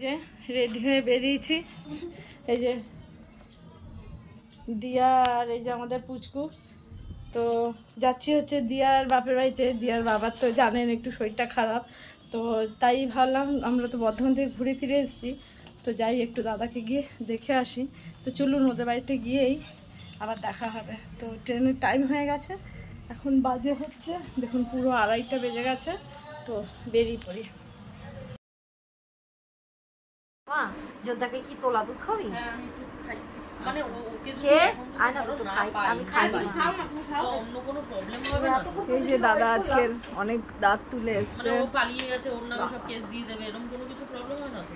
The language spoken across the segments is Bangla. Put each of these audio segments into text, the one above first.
যে রেডি হয়ে বেরিয়েছি, এই যে দিয়া আর এই যে আমাদের পুচকু। তো যাচ্ছি হচ্ছে দিয়ার বাপের বাড়িতে। দিয়ার বাবার তো জানেন একটু শরীরটা খারাপ, তো তাই ভাবলাম আমরা তো বর্ধমান থেকে ঘুরে ফিরে এসেছি, তো যাই একটু দাদাকে গিয়ে দেখে আসি। তো চলুন ওদের বাড়িতে গিয়েই আবার দেখা হবে। তো ট্রেনের টাইম হয়ে গেছে, এখন বাজে হচ্ছে দেখুন পুরো 2:30 বেজে গেছে। তো বেরিয়ে পড়ি। মা যোদ্ধাকে কি তোলা দুধ খাবি? মানে ওকে কে আয় না দুটো খাই, আমি খাই না। অন্য কোনো প্রবলেম হবে না। এই যে দাদা আজকে অনেক দাঁত তুলে মানে এসছে। ও পালিয়ে গেছে, ওর নামে সব কেস দিয়ে দেবে, এরকম কোনো কিছু প্রবলেম হয় না তো?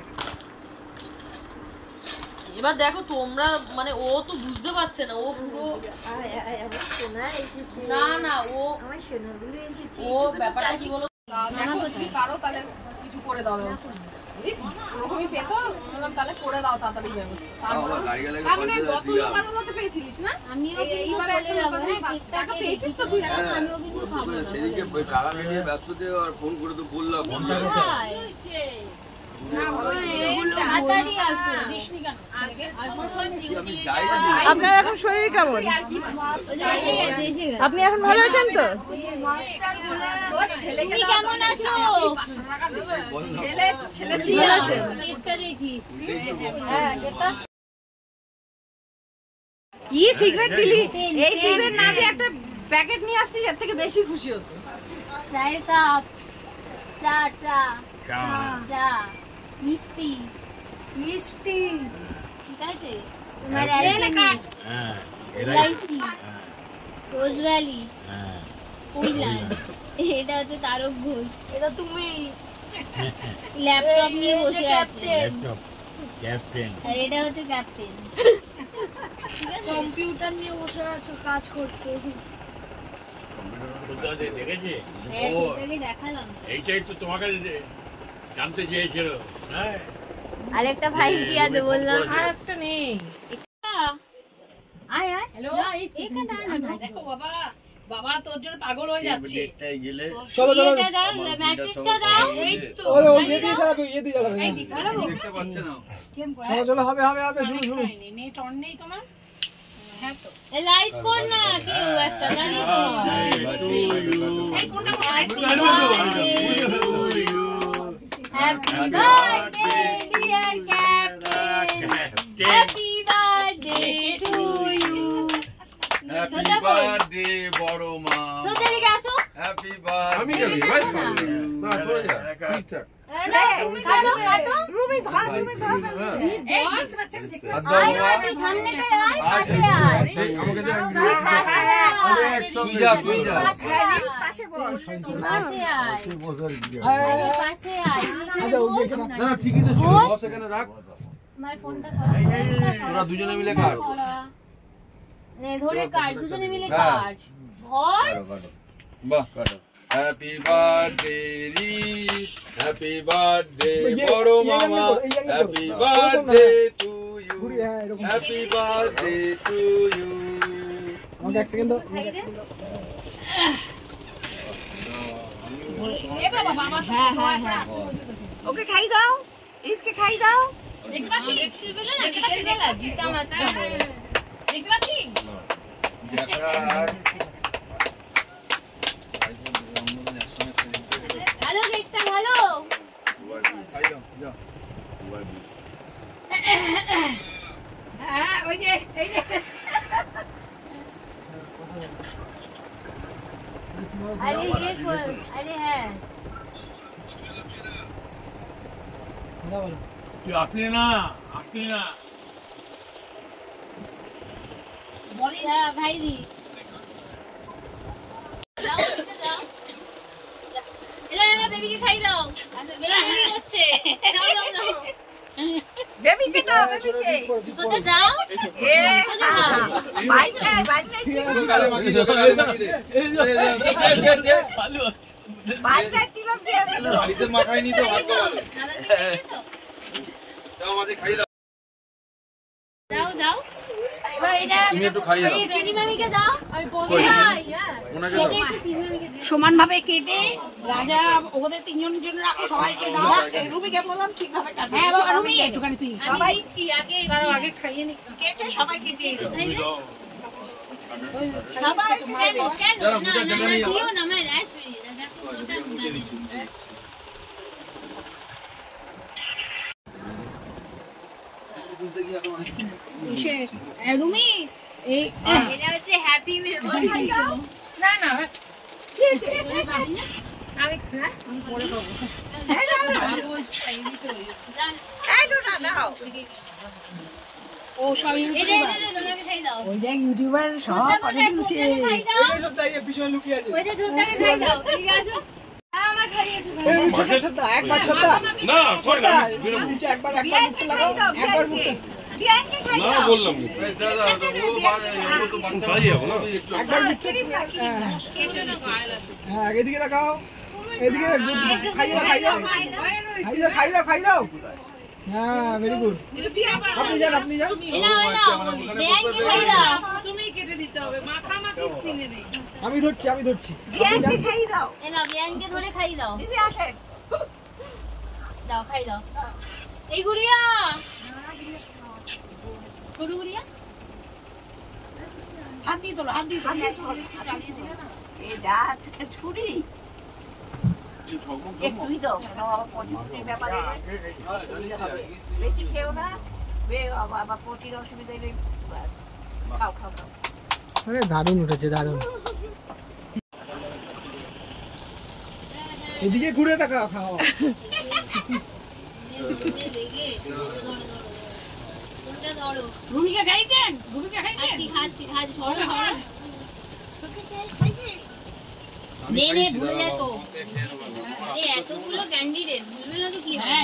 এবার দেখো তোমরা, মানে ও তো বুঝতে পারছে না, ও পুরো সোনা এসেছে। না না ও আমার সোনাগুলো এসেছে। ও ব্যাপারটা কি বলো, দেখো তুমি পারো তাহলে কিছু করে দাও ব্যবস্থা। ওরকমই পেতো তাহলে করে দাও তাড়াতাড়ি ব্যবস্থা। আমি না গত লোকাদালতে পেয়েছিলিস না? আমিও এইবারে একটা টাকা পেয়েছিস তো তুই? আমিও কিন্তু খাবো না। সেদিকে কাকাকে নিয়ে ব্যস্ত थे और फोन করে তো বললাম না তাড়াতাড়ি আসো। দিসনি কেন? আমি যাই না। আপনার এখন শরীর কেমন? এসে গেছে। আপনি এখন ভালো আছেন তো? তোর ছেলেকে তুমি কেমন আছো? ছেলে ভালো আছেন? কেকটা দেখিস। কি সিগারেট দিলি? এই সিগারেট না দিয়ে একটা প্যাকেট নিয়ে আসছিস, এর থেকে বেশি খুশি হতো। চায়ের কাপ, চা চা চা, মিষ্টি মিষ্টি, ঠিক আছে? তোমার অ্যালকেমিস, এলআইসি, রোজভ্যালি, কৈলাস, এটা হচ্ছে তারক ঘোষ, এটা তুমি ল্যাপটপ নিয়ে বসে আছে, ক্যাপ্টেন, আর এটা হচ্ছে ক্যাপ্টেন, কম্পিউটার নিয়ে বসে আছো, কাজ করছে। দেখেছি এটাকে দেখালাম। এইটাই তো তোমাকে জানতে চেয়েছিল। হ্যাঁ, আরেকটা ফাইল দিয়ে আছে বললাম। আর একটা নেই। আয় আয়, হ্যালো, এখানটা আয় না। দেখো বাবা, বাবা তোর জন্য পাগল হয়ে যাচ্ছে। ডেটটাই গেলে এটা দাও, ম্যাচেসটা দাও। এই তো ওরে ও ये দিয়ে চালাবে, ये দিয়ে চালাবে। এই দিকে দেখতে পাচ্ছে না। চলো চলো, হবে হবে হবে, শুরু শুরু। নেট অন নেই তোমার? হ্যাঁ তো লাইভ কর না কেউ একটা, দাঁড়িয়ে কর। এই কোনটা happy birthday to you, happy birthday dear captain, happy birthday to you. Happy birthday বড় মা। সোজা দিকে আসো। Happy birthday. আমি যাবি ভাই না তোরা যা ঠিকঠাক। কাটো কাটো, রুমি ধর এই বাচ্চা দেখতে আয় আয়, তুই সামনে আয়, পাশে আয়, আমাকে দে, পাশে আয়, তুই যা তুই যা। পাশে বস। পাশে আয়, আরে পাশে আয়। আচ্ছা ও দেখে না। না ঠিকই তো ছিল। বস। বস এখানে রাখ। আমার ফোনটা সরা, তোরা দুজনে মিলে কাট। নে ধরে কাট, দুজনে মিলে কাট। ধর। বাহ কাটো। হ্যাপি বার্থডে রি, হ্যাপি বার্থডে বড় মামা, হ্যাপি বার্থডে টু ইউ, ঘুরি, হ্যাঁ এরকম। Happy birthday to you. আমাকে এক সেকেন্ড দাও। খাই দে। এ বাবা, বাবা তো হ্যাঁ ওকে খাই দাও, ইসকে খাই দাও। দেখতে পাচ্ছি? দেখতে পেলে না, দেখতে পেলে জিতা মারছে। দেখতে পাচ্ছি? ভালো কেকটা ভালো। হ্যাঁ ওই যে এই যে আরে ये कौन, अरे है তুই আসলি না, আসলি না। बोली ना भाई दी जाओ जाओ, এলা এলা বেবিকে খাই দাও। বেলা বেবি হচ্ছে, দাও দাও দাও, বেবিকে দাও, বেবিকে। সোজা যাও। এ সোজা যাও। বাইরে বাইরে কি কালে মাগি দে, কালে মাগি দে। বাইরে তিলক দিয়ে দাও। বাড়িতে মাখাইনি তো ভাত খাওয়ালে। দাদা দেখেছো? দাও মাঝে খাই দাও। যাও যাও। এবার এটা তুমি একটু খাইয়ে দাও। চিনি মামিকে দাও। কই? ভাই, ওনাকে দাও। কেটে একটু চিনি মামিকে দে। সমান ভাবে কেটে রাজা ওদের তিনজনের জন্য রাখো, সবাইকে দাও। রুবিকে বললাম ঠিকভাবে কাটবে। হ্যাঁ বাবা রুবি একটুখানি তুই আমি দিচ্ছি আগে। আগে খাইয়ে নি। কেটে সবাইকে দিয়ে দাও। এই যে, সবাই কেন কেন যারা না বুঝে না জায়গা না নেই আমার। দিও না আমার রাইস বেরিয়ে যায় দেখো ওটা মুছে দিচ্ছি। বলতে গিয়ে আরো অনেক রুমি এই এটা হচ্ছে হ্যাপি মেমোরি না না আমি দাও ও সব এই যে ডোনাকে খাই দাও। ওই যে ইউটিউবার সব ছোট্টাকে খাই দাও। পিছনে লুকিয়ে আছে ওই যে ছোট্টাকে খাই দাও। ঠিক আছে? আমার খাইয়েছো একবার ছোট্টা না কই না নিচে একবার মুখে লাগাও একবার মুখে বিয়ানকে খাই না দাও। বললাম না। এই দাদা ও তো বাচ্চা খাই যাবো না। একবার মুখে হ্যাঁ এদিকে লাগাও এদিকে খাই দাও খাই দাও হ্যাঁ ভেরি গুড আপনি যান এলাও এলাও বেয়ানকে খাই দাও। আমি ধরছি বিয়ানকে খাই দাও। এলাও বেয়ানকে ধরে খাই দাও। দিদি আসেন। দাও খাই দাও। এই গুড়িয়া ছোট গুড়িয়া হাত দিয়ে তোলো হাত দিয়ে তোলো। এই যা ছুরি একটুই দাও, কেন আবার পটির ব্যাপারে অসুবিধা হবে। বেশি খেও না, আবার পটির অসুবিধা হলে ব্যাস। খাও খাও খাও। আরে দারুণ উঠেছে দারুণ এদিকে ঘুরে তাকাও খাও লেগে ধরো কোনটা ধরো। রুমিকে খাইছেন রুমিকে খাইছেন খাচ্ছি সরো সরো। আমি নে, খাইছি ভুলে দাদা, যেত। আমাকে খেয়ে নেবো না। এই এতগুলো ক্যান্ডিডেট বুঝবে না তো কি হবে।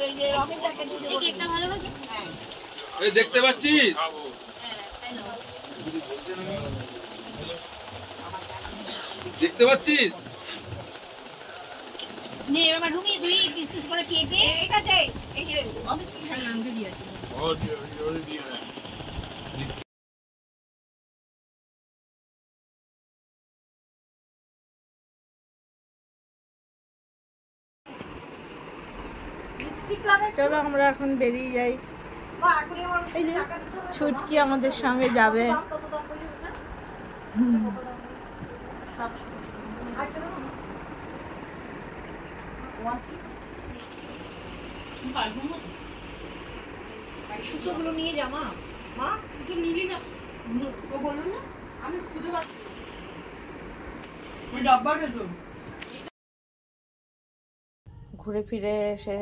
এই যে রবিনদাকে দিতে এই কেকটা ভালো লাগে। এই দেখতে পাচ্ছিস? হ্যাঁ খাই নাও। দেখতে পাচ্ছিস? নে এবার রুমি তুই পিস পিস করে কেটে এইটা দে। এই যে অমিত কি খাই নামকে দিয়েছি। ও দিয়ে না। চলো আমরা এখন বেরিয়ে যাই। এই যে ছুটকি আমাদের সঙ্গে যাবে। সুতোগুলো নিয়ে যা মা। মা সুতো নিলি না ও বললো না আমি খুঁজে পাচ্ছি না। ওই ডাব্বাটা তো ঘুরে ফিরে এসে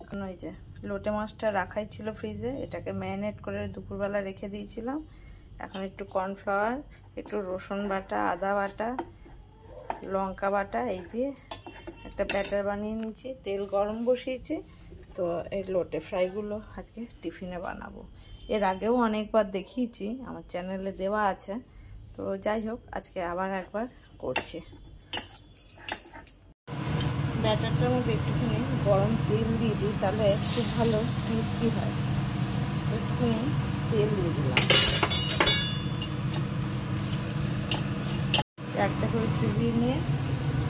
এখন ওই যে লোটে মাছটা রাখাই ছিল ফ্রিজে, এটাকে ম্যারিনেট করে দুপুরবেলা রেখে দিয়েছিলাম। এখন একটু কর্নফ্লাওয়ার, একটু রসুন বাটা, আদা বাটা, লঙ্কা বাটা এই দিয়ে একটা ব্যাটার বানিয়ে নিয়েছি। তেল গরম বসিয়েছি। তো এই লোটে ফ্রাইগুলো আজকে টিফিনে বানাবো। এর আগেও অনেকবার দেখিয়েছি, আমার চ্যানেলে দেওয়া আছে। তো যাই হোক আজকে আবার একবার করছি। ব্যাটারটার মধ্যে একটুখানি গরম তেল দিয়ে দিই, তাহলে খুব ভালো ক্রিস্পি হয়। একটুখানি তেল দিয়ে দিলাম, একটা করে চুবিয়ে নিয়ে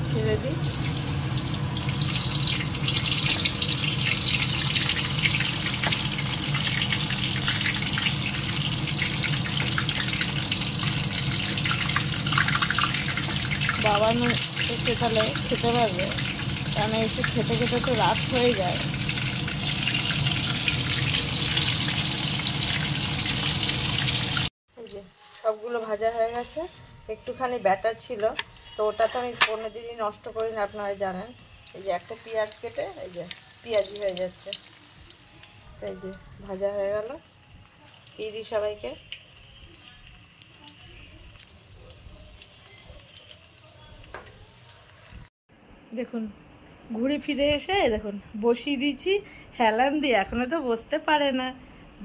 ছেড়ে দিই। বাবা এসে তাহলে খেতে পারবে, কারণ এসে খেতে খেতে তো রাত হয়ে যায়। এই যে সবগুলো ভাজা হয়ে গেছে। একটুখানি ব্যাটার ছিল, তো ওটা তো আমি কোনোদিনই নষ্ট করি না, আপনারা জানেন। এই যে একটা পেঁয়াজ কেটে এই যে পেঁয়াজি হয়ে যাচ্ছে। এই যে ভাজা হয়ে গেল, দিয়ে দিই সবাইকে। দেখুন ঘুরে ফিরে এসে দেখুন বসিয়ে দিয়েছি হেলান দিয়ে, এখনো তো বসতে পারে না,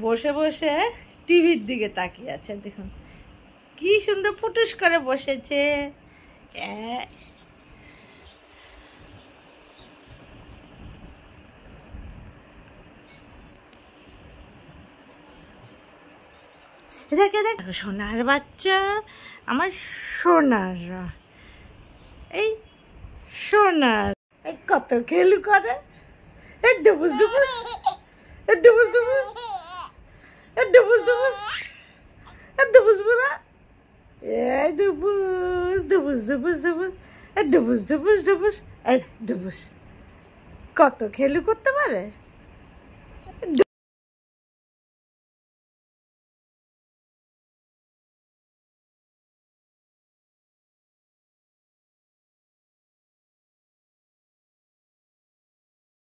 বসে বসে টিভির দিকে তাকিয়ে আছে। দেখুন কি সুন্দর ফুটুস করে বসেছে। দেখ সোনার বাচ্চা, আমার সোনার, এই সোনার কত খেলু করে, ডুবুস ডুবুস ডুবুস ডুবুস ডুবুস ডুবুস ডুবুস বুড়া, এই ডুবুস ডুবুস ডুবুস ডুবুস ডুবুস ডুবুস ডুবুস ডুবুস, কত খেলু করতে পারে।